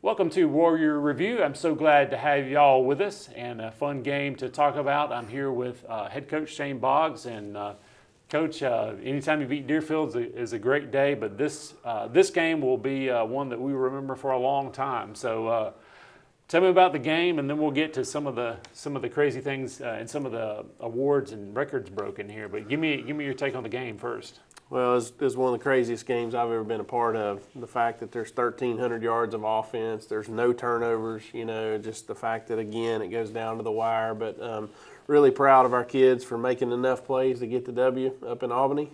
Welcome to Warrior Review. I'm so glad to have y'all with us and a fun game to talk about. I'm here with head coach Shane Boggs. And Coach, anytime you beat Deerfield is a great day, but this game will be one that we remember for a long time. So tell me about the game, and then we'll get to some of the crazy things and some of the awards and records broken here. But give me your take on the game first. Well, it's one of the craziest games I've ever been a part of. The fact that there's 1,300 yards of offense, there's no turnovers, just the fact that, again, it goes down to the wire. But really proud of our kids for making enough plays to get the W up in Albany.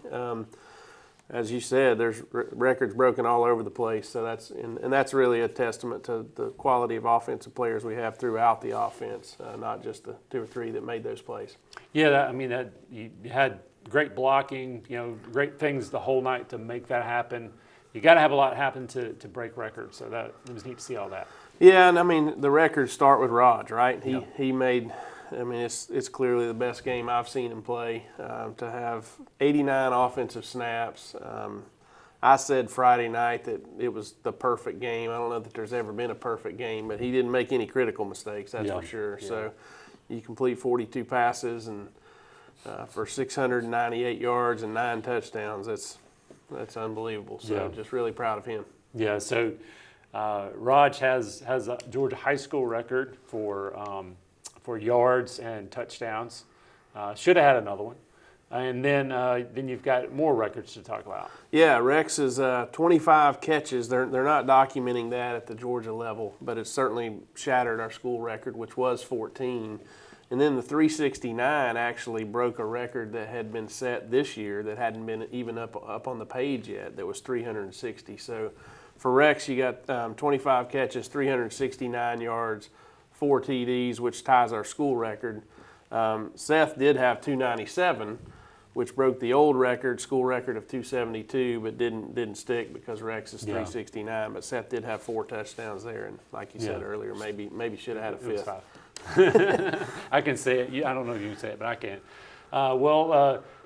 As you said, there's records broken all over the place. So that's really a testament to the quality of offensive players we have throughout the offense, not just the two or three that made those plays. Yeah, you had great blocking, great things the whole night to make that happen. You got to have a lot happen to break records, so it was neat to see all that. Yeah, and the records start with Rodge, right? He made, it's clearly the best game I've seen him play. To have 89 offensive snaps. I said Friday night that it was the perfect game. I don't know that there's ever been a perfect game, but he didn't make any critical mistakes, that's for sure. Yeah. So you complete 42 passes and for 698 yards and 9 touchdowns. That's unbelievable. So just really proud of him. Yeah. So Rodge has a Georgia high school record for yards and touchdowns. Should have had another one. And then you've got more records to talk about. Yeah, Rex is 25 catches. They're not documenting that at the Georgia level, but it certainly shattered our school record, which was 14. And then the 369 actually broke a record that had been set this year that hadn't been even up on the page yet. That was 360. So for Rex, you got 25 catches, 369 yards, 4 TDs, which ties our school record. Seth did have 297, which broke the old record, school record of 272, but didn't stick because Rex is 369. But Seth did have 4 touchdowns there, and like you said earlier, maybe should have had a fifth. I can say it. I don't know if you can say it, but I can.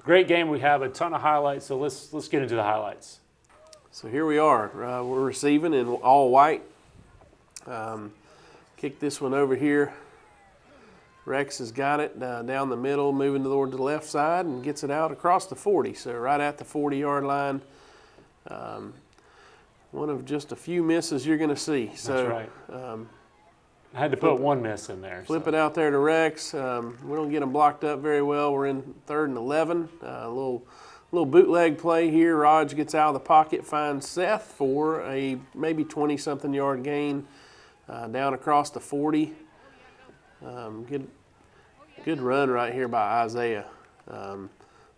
Great game. We have a ton of highlights, so let's get into the highlights. So here we are. We're receiving in all white. Kick this one over here. Rex has got it down the middle, moving toward the left side, and gets it out across the 40. So right at the 40-yard line. One of just a few misses you're going to see. So, that's right. I had to put one miss in there. Flip it out there to Rex. We don't get them blocked up very well. We're in 3rd and 11. A little bootleg play here. Rodge gets out of the pocket, finds Seth for a maybe 20-something yard gain down across the 40. Good run right here by Isaiah.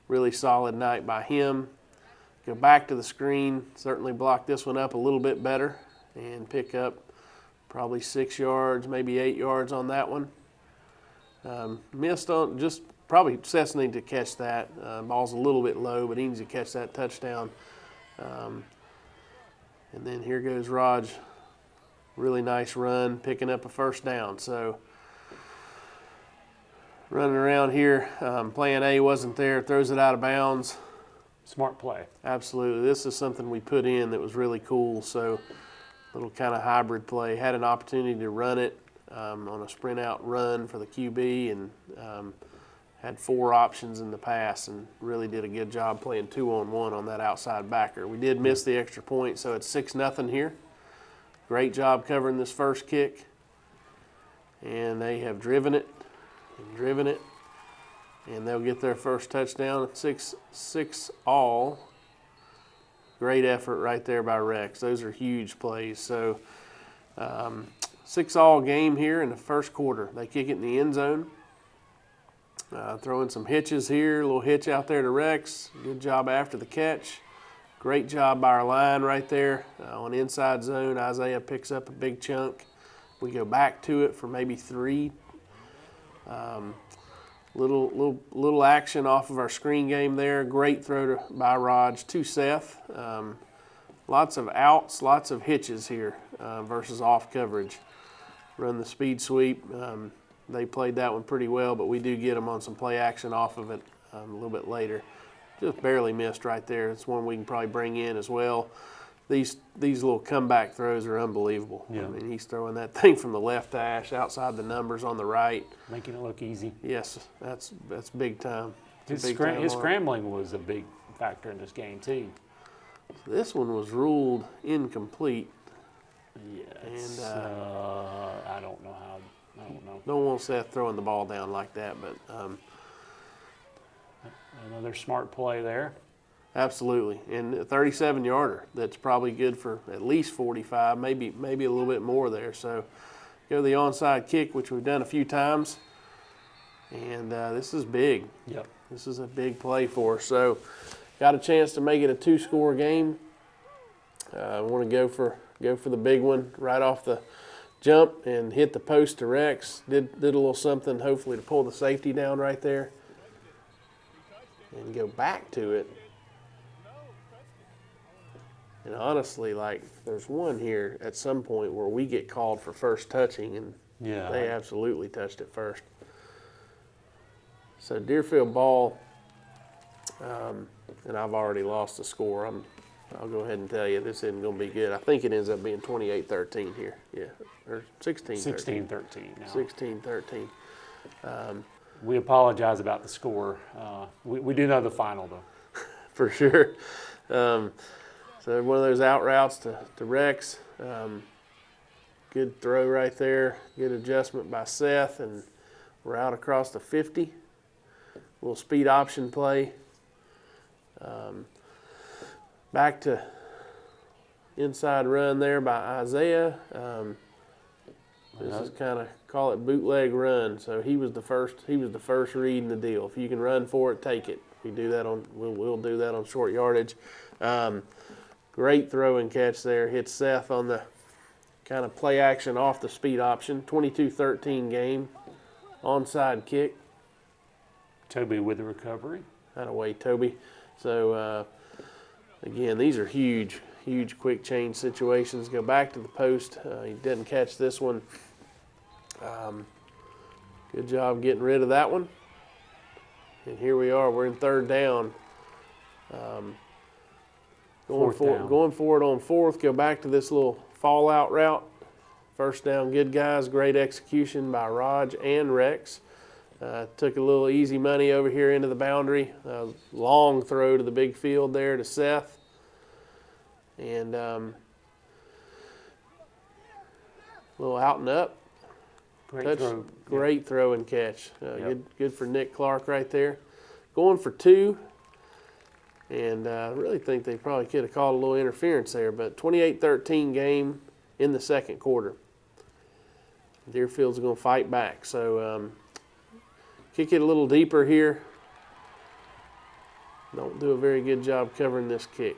Really solid night by him. Go back to the screen. Certainly block this one up a little bit better and pick up probably 6 yards, maybe 8 yards on that one. Missed on just probably Seth needs to catch that. Ball's a little bit low, but he needs to catch that touchdown. And then here goes Rodge. Really nice run, picking up a first down. So running around here, plan A wasn't there, throws it out of bounds. Smart play. Absolutely. This is something we put in that was really cool. So little kind of hybrid play. Had an opportunity to run it on a sprint out run for the QB and had 4 options in the pass and really did a good job playing 2-on-1 on that outside backer. We did miss the extra point, so it's 6-0 here. Great job covering this first kick. And they have driven it, and they'll get their first touchdown at 6 all. Great effort right there by Rex. Those are huge plays. So 6 all game here in the first quarter. They kick it in the end zone. Throwing some hitches here. A little hitch out there to Rex. Good job after the catch. Great job by our line right there. On the inside zone, Isaiah picks up a big chunk. We go back to it for maybe 3. Little action off of our screen game there. Great throw by Rodge to Seth. Lots of outs, lots of hitches here versus off coverage. Run the speed sweep. They played that one pretty well, but we do get them on some play action off of it a little bit later. Just barely missed right there. It's one we can probably bring in as well. these little comeback throws are unbelievable. Yeah. I mean, he's throwing that thing from the left hash outside the numbers on the right. Making it look easy. Yes, that's big time. His Big time arm. scrambling was a big factor in this game too. This one was ruled incomplete. Yeah, And I don't know how. I don't know. don't want Seth throwing the ball down like that, but Another smart play there. absolutely. And a 37-yarder that's probably good for at least 45, maybe a little bit more there. So go the onside kick, which we've done a few times. And this is big. Yep. This is a big play for us. So got a chance to make it a 2-score game. I want to go for the big one right off the jump and hit the post to Rex. Did a little something, hopefully, to pull the safety down right there. And go back to it. And honestly, like, there's one here at some point where we get called for first touching, and Yeah. they absolutely touched it first. So Deerfield ball, and I've already lost the score. I'll go ahead and tell you this isn't going to be good. I think it ends up being 28-13 here. Yeah, or 16-13. 16-13 now. 16-13. We apologize about the score. We do know the final though. For sure. So one of those out routes to Rex. Good throw right there. Good adjustment by Seth, and we're out across the 50. Little speed option play. Back to inside run there by Isaiah. This is kind of, call it bootleg run. So he was the first reading the deal. If you can run for it, take it. We'll do that on short yardage. Great throw and catch there. Hits Seth on the kind of play action off the speed option. 22-13 game. Onside kick. Toby with the recovery. That away, Toby. So again, these are huge quick change situations. Go back to the post. He didn't catch this one. Good job getting rid of that one. And here we are. We're in third down. Going for it on fourth. Go back to this little fallout route. First down, good guys. Great execution by Rodge and Rex. Took a little easy money over here into the boundary. Long throw to the big field there to Seth. And little out and up. Great throw and catch. Good for Nick Clark right there. Going for two. And I really think they probably could have called a little interference there. But 28-13 game in the second quarter. Deerfield's going to fight back. So kick it a little deeper here. Don't do a very good job covering this kick.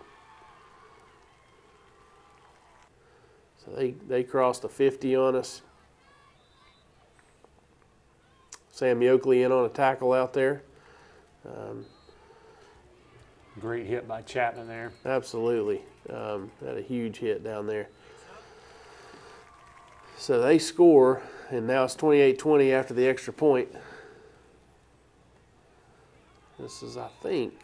So they crossed the 50 on us. Sam Yoakley in on a tackle out there. Great hit by Chapman there. Absolutely. Had a huge hit down there. So they score, and now it's 28-20 after the extra point. This is, I think,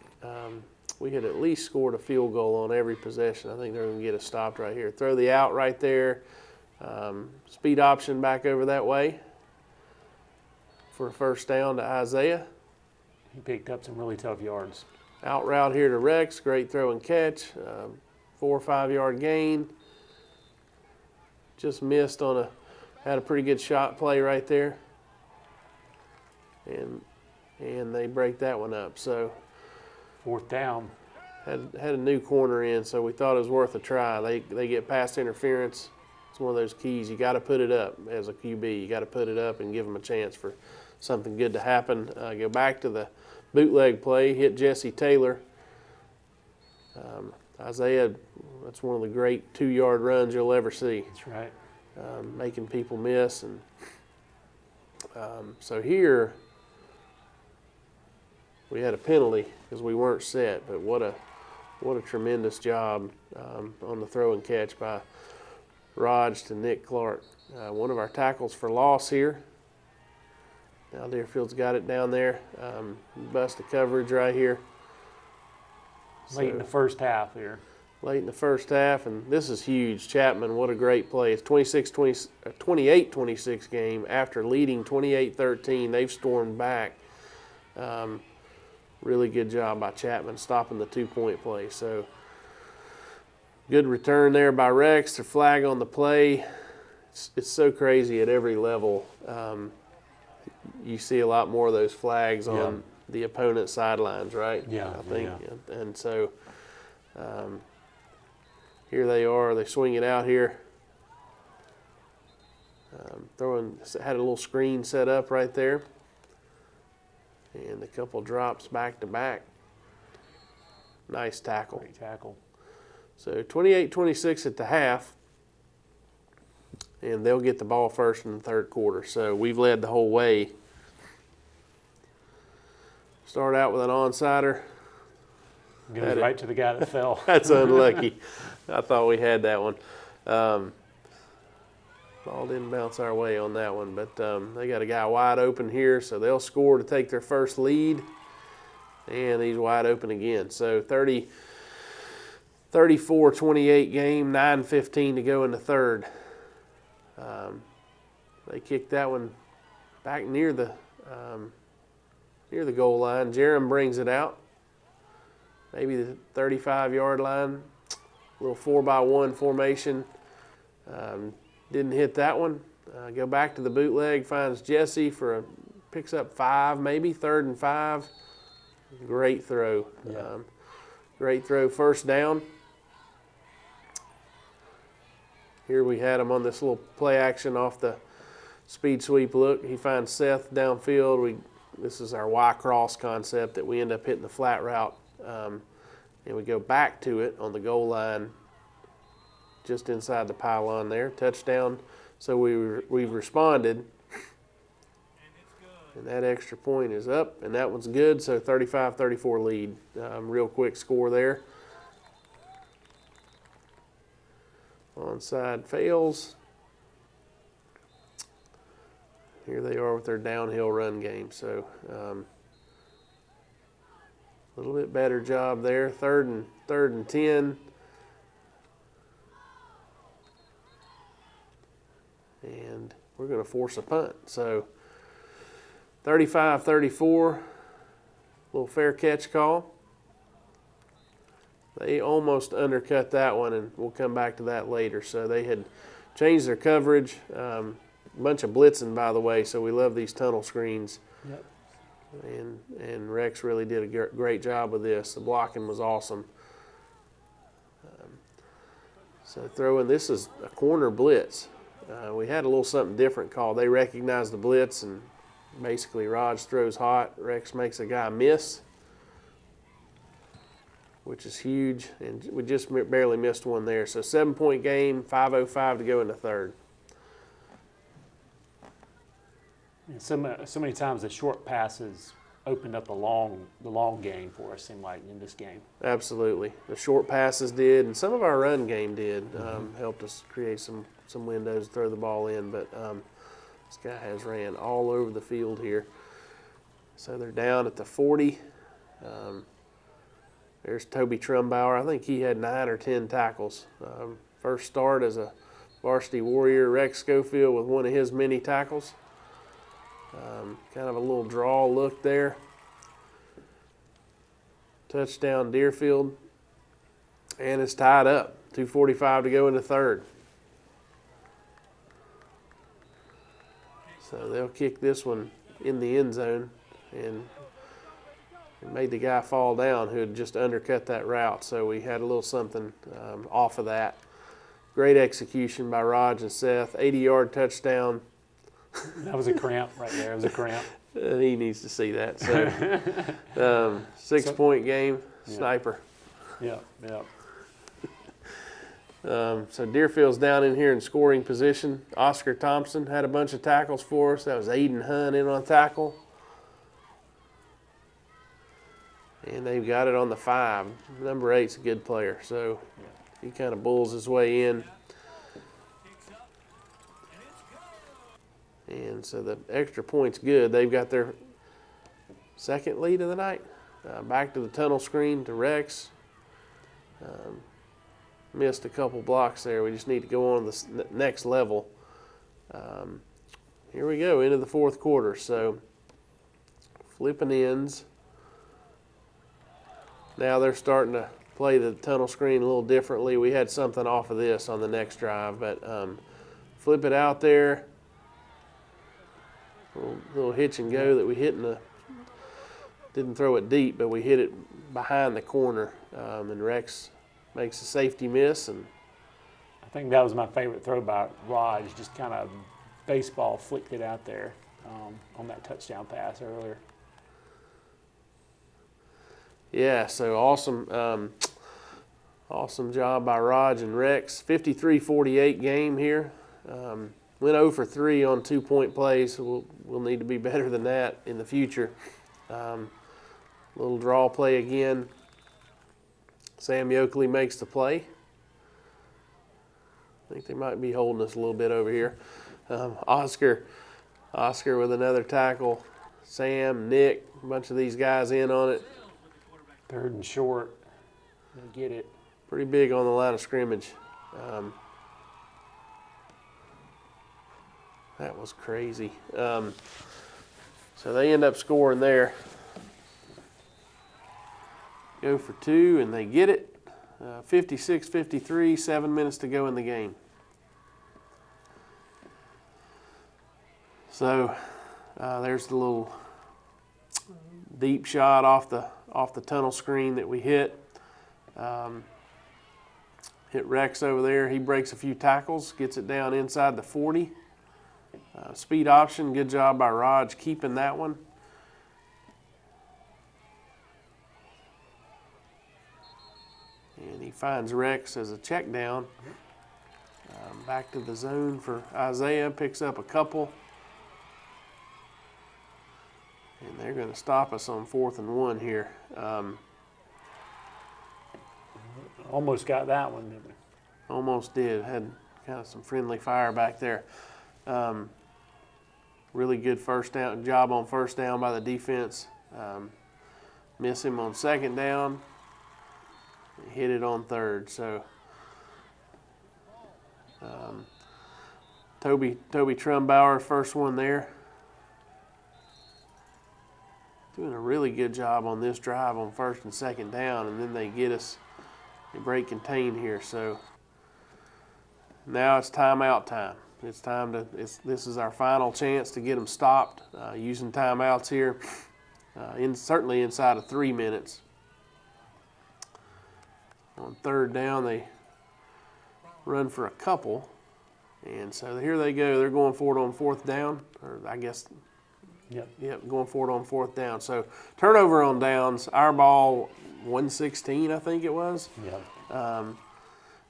we had at least scored a field goal on every possession. I think they're going to get us stopped right here. Throw the out right there. Speed option back over that way for a first down to Isaiah. He picked up some really tough yards. Out route here to Rex. Great throw and catch. 4 or 5 yard gain. Just missed on had a pretty good shot play right there. And they break that one up. So fourth down. Had a new corner in, so we thought it was worth a try. They get past interference. It's one of those keys. You got to put it up as a QB. You got to put it up and give them a chance for something good to happen. Go back to the bootleg play. Hit Jesse Taylor. Isaiah, that's one of the great 2 yard runs you'll ever see. That's right. Making people miss. And so here we had a penalty because we weren't set, but what a tremendous job on the throw and catch by Rodge to Nick Clark. One of our tackles for loss here. Now Deerfield's got it down there. Bust of coverage right here. Late in the first half here. late in the first half, and this is huge. Chapman, what a great play. It's 28-26 game. After leading 28-13, they've stormed back. Really good job by Chapman stopping the 2-point play. So good return there by Rex. Their flag on the play. It's so crazy at every level. You see a lot more of those flags on the opponent's sidelines, right? Yeah, I think. And so here they are. They swing it out here. Had a little screen set up right there. And a couple drops back to back. Nice tackle. Great tackle. So 28-26 at the half. And they'll get the ball first in the third quarter. So we've led the whole way. Start out with an onside. Goes right to the guy that fell. That's unlucky. I thought we had that one. Ball didn't bounce our way on that one, but they got a guy wide open here, so they'll score to take their first lead. And he's wide open again. So 34-28 game, 9:15 to go in the third. They kicked that one back near the goal line. Jerem brings it out. Maybe the 35-yard line. A little 4-by-1 formation. Didn't hit that one. Go back to the bootleg, finds Jesse picks up 5, maybe 3rd and 5. Great throw. Yeah. Great throw, first down. Here we had him on this little play action off the speed sweep look. He finds Seth downfield. This is our Y-cross concept that we end up hitting the flat route. And we go back to it on the goal line just inside the pylon there. Touchdown. So we've responded. And that extra point is up, and that one's good. So 35-34 lead. Real quick score there. Onside fails. Here they are with their downhill run game. So a little bit better job there. Third and 10. And we're going to force a punt. So 35-34, little fair catch call. They almost undercut that one, and we'll come back to that later. So they had changed their coverage. A bunch of blitzing, by the way, so we love these tunnel screens. Yep. And Rex really did a great job with this. The blocking was awesome. So throwing, this is a corner blitz. We had a little something different called. They recognized the blitz, and basically Rodge throws hot. Rex makes a guy miss, which is huge, and we just barely missed one there. So 7-point game, 5:05 to go in the third. And so many times the short passes opened up the long game for us, seemed like, in this game. Absolutely. The short passes did, and some of our run game did. Helped us create some windows to throw the ball in, but this guy has ran all over the field here. So they're down at the 40. There's Toby Trumbauer. I think he had 9 or 10 tackles. First start as a varsity Warrior. Rex Schofill with one of his many tackles. Kind of a little draw look there. Touchdown Deerfield. And it's tied up. 2:45 to go in the third. So they'll kick this one in the end zone, and it made the guy fall down who had just undercut that route. So we had a little something off of that. Great execution by Rodge and Seth. 80-yard touchdown. That was a cramp right there. It was a cramp. He needs to see that. So 6-point game, sniper. Yeah. So Deerfield's down in here in scoring position. Oscar Thompson had a bunch of tackles for us. That was Aiden Hunt in on tackle. And they've got it on the 5. Number 8's a good player, so he kind of bulls his way in. And so the extra point's good. They've got their second lead of the night. Back to the tunnel screen to Rex. missed a couple blocks there. We just need to go on to the next level. Here we go, into the fourth quarter. So flipping ends. Now they're starting to play the tunnel screen a little differently. We had something off of this on the next drive, but flip it out there. Little hitch and go that we hit in the, didn't throw it deep, but we hit it behind the corner. And Rex makes a safety miss. And I think that was my favorite throw by Rodge, just kind of baseball flicked it out there on that touchdown pass earlier. Yeah, so awesome, awesome job by Rodge and Rex. 53-48 game here. Went 0 for 3 on 2-point plays, so we'll need to be better than that in the future. Little draw play again. Sam Yoakley makes the play. I think they might be holding us a little bit over here. Oscar with another tackle. Sam, Nick, a bunch of these guys in on it. 3rd and short. They get it. Pretty big on the line of scrimmage. That was crazy. So they end up scoring there. Go for 2, and they get it. 56-53, 7 minutes to go in the game. So there's the little deep shot off the tunnel screen that we hit. Hit Rex over there. He breaks a few tackles, gets it down inside the 40. Speed option, good job by Rodge keeping that one. And he finds Rex as a check down. Back to the zone for Isaiah, picks up a couple. And they're going to stop us on 4th and 1 here. Almost got that one, didn't we? Almost did. Had kind of some friendly fire back there. Really good first down job on first down by the defense. Miss him on 2nd down. Hit it on 3rd. So Toby Trumbauer, first one there. Doing a really good job on this drive on 1st and 2nd down, and then they get us, they break contain here. So now it's timeout time. It's time to, this is our final chance to get them stopped using timeouts here, certainly inside of 3 minutes. On 3rd down, they run for a couple, and so here they go. They're going for it on 4th down, or I guess. Yep, going for it on 4th down. So turnover on downs. Our ball, 116, I think it was. Yep.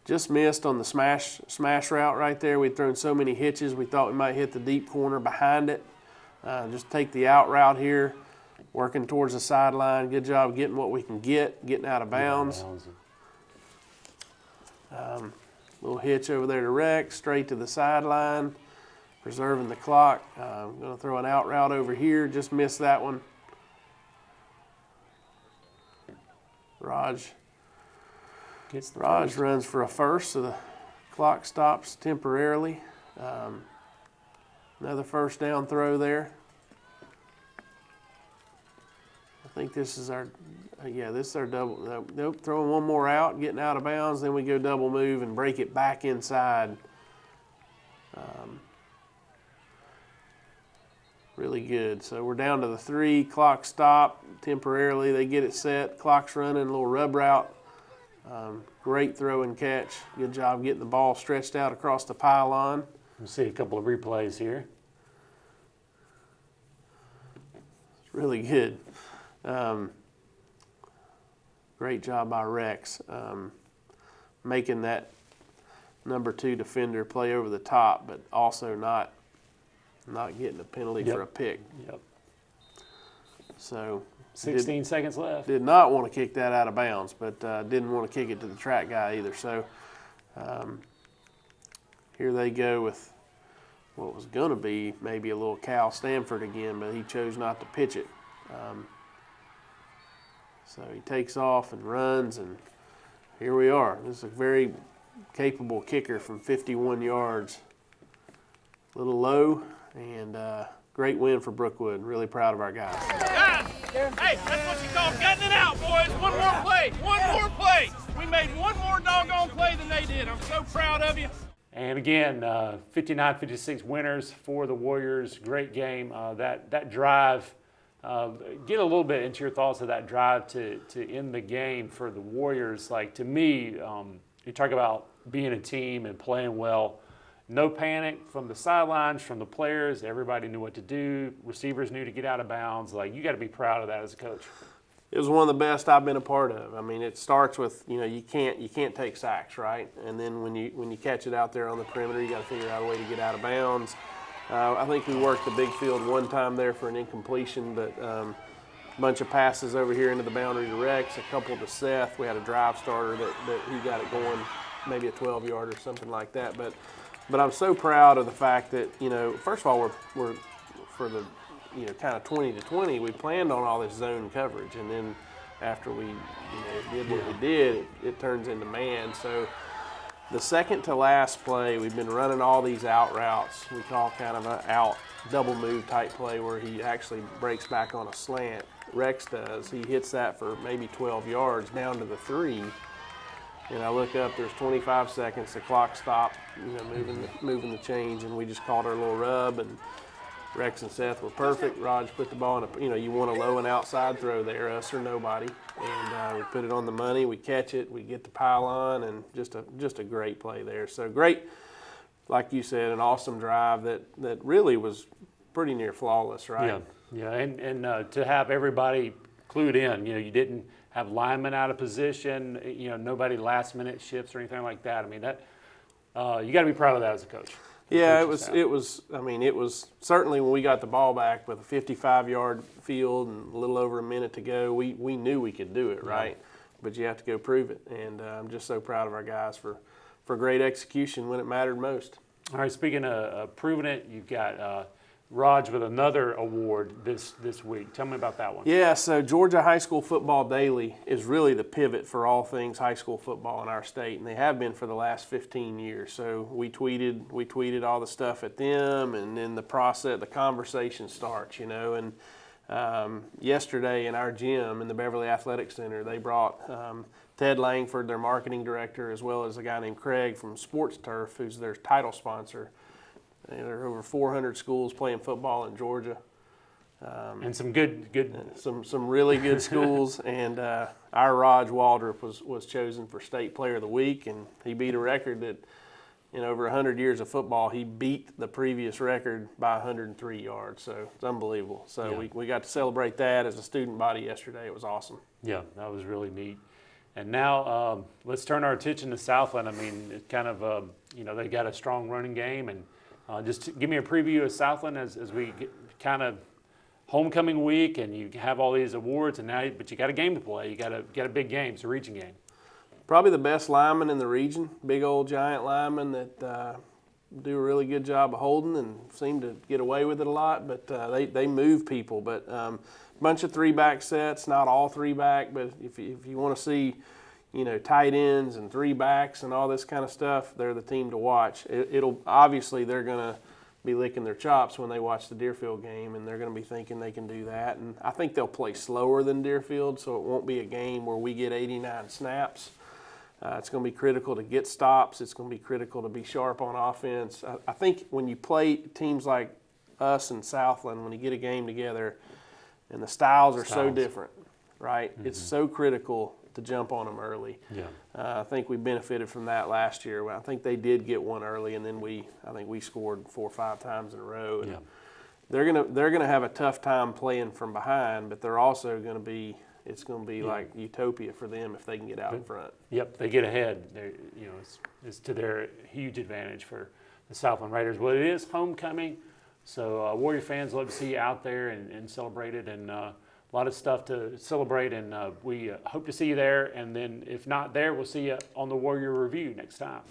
Just missed on the smash route right there. We'd thrown so many hitches, we thought we might hit the deep corner behind it. Just take the out route here, working towards the sideline. Good job getting what we can get, getting out of bounds. Little hitch over there to Rex, straight to the sideline. Preserving the clock. I'm going to throw an out route over here. Just missed that one. Rodge runs for a first, so the clock stops temporarily. Another first down throw there. I think this is our, this is our double. Nope, throwing one more out, getting out of bounds. Then we go double move and break it back inside. Really good. So we're down to the 3, clock stop temporarily. They get it set, clock's running, a little rub route. Great throw and catch. Good job getting the ball stretched out across the pylon. We'll see a couple of replays here. It's really good. Great job by Rex. Making that number 2 defender play over the top, but also not getting a penalty for a pick. Yep. So 16 seconds left. Did not want to kick that out of bounds, but didn't want to kick it to the track guy either. So here they go with what was going to be maybe a little Cal Stanford again, but he chose not to pitch it. So he takes off and runs, and here we are. This is a very capable kicker from 51 yards. A little low, and great win for Brookwood. Really proud of our guys. Guys, hey, that's what you call getting it out, boys. One more play. One more play. We made one more doggone play than they did. I'm so proud of you. And again, 59-56 winners for the Warriors. Great game. That drive, get a little bit into your thoughts of that drive to end the game for the Warriors. Like, to me, you talk about being a team and playing well. No panic from the sidelines, from the players. Everybody knew what to do. Receivers knew to get out of bounds. Like, you got to be proud of that as a coach. It was one of the best I've been a part of. I mean, it starts with, you can't take sacks, right? And then when you catch it out there on the perimeter, you got to figure out a way to get out of bounds. I think we worked the big field one time there for an incompletion, but a bunch of passes over here into the boundary to Rex, a couple to Seth. We had a drive starter that he got it going, maybe a 12-yard or something like that. But I'm so proud of the fact that, first of all, we're for the kind of 20-20, we planned on all this zone coverage, and then after we did what we did, it turns into man. So the second to last play, we've been running all these out routes. We call kind of an out double move type play where he actually breaks back on a slant. Rex does. He hits that for maybe 12 yards down to the 3. And I look up, there's 25 seconds, the clock stopped, moving the change, and we just called our little rub, and Rex and Seth were perfect. Rodge put the ball in you want a low and outside throw there, us or nobody. And we put it on the money, we catch it, we get the pylon, and just a great play there. So great, like you said, an awesome drive that really was pretty near flawless, right? Yeah, and to have everybody clued in, you didn't have linemen out of position, nobody last minute shifts or anything like that. I mean, that you got to be proud of that as a coach. Yeah, it was. I mean, it was certainly when we got the ball back with a 55-yard field and a little over a minute to go, we knew we could do it, right? But you have to go prove it, and I'm just so proud of our guys for great execution when it mattered most. All right, speaking of proving it, you've got Rodge with another award this week. Tell me about that one. Yeah, so Georgia High School Football Daily is really the pivot for all things high school football in our state, and they have been for the last 15 years. So we tweeted all the stuff at them, and then the conversation starts, And yesterday in our gym in the Beverly Athletic Center, they brought Ted Langford, their marketing director, as well as a guy named Craig from Sports Turf, who's their title sponsor. There are over 400 schools playing football in Georgia, and some good, some really good schools. And our Rodge Waldrop was chosen for State Player of the Week, and he beat a record that, in over 100 years of football, he beat the previous record by 103 yards. So it's unbelievable. So we got to celebrate that as a student body yesterday. It was awesome. Yeah, that was really neat. And now let's turn our attention to Southland. I mean, it kind of they got a strong running game, and just give me a preview of Southland as we get kind of homecoming week, and you have all these awards, but you got a game to play. You got a big game. It's a region game. Probably the best lineman in the region, big old giant lineman that do a really good job of holding and seem to get away with it a lot. But they move people. But bunch of 3-back sets, not all 3-back, but if you want to see, tight ends and 3-backs and all this kind of stuff, they're the team to watch. Obviously they're going to be licking their chops when they watch the Deerfield game, and they're going to be thinking they can do that. And I think they'll play slower than Deerfield, so it won't be a game where we get 89 snaps. It's going to be critical to get stops. It's going to be critical to be sharp on offense. I think when you play teams like us and Southland, when you get a game together, and the styles are so different, right? Mm-hmm. It's so critical to jump on them early. Yeah. I think we benefited from that last year. I think they did get one early, and then I think we scored 4 or 5 times in a row. And they're gonna have a tough time playing from behind, but they're also going to be. It's going to be like utopia for them if they can get out in front. Yep, they get ahead. It's to their huge advantage for the Southland Raiders. Well, it is homecoming, so Warrior fans love to see you out there and celebrate it, and a lot of stuff to celebrate. And we hope to see you there. And then if not there, we'll see you on the Warrior Review next time.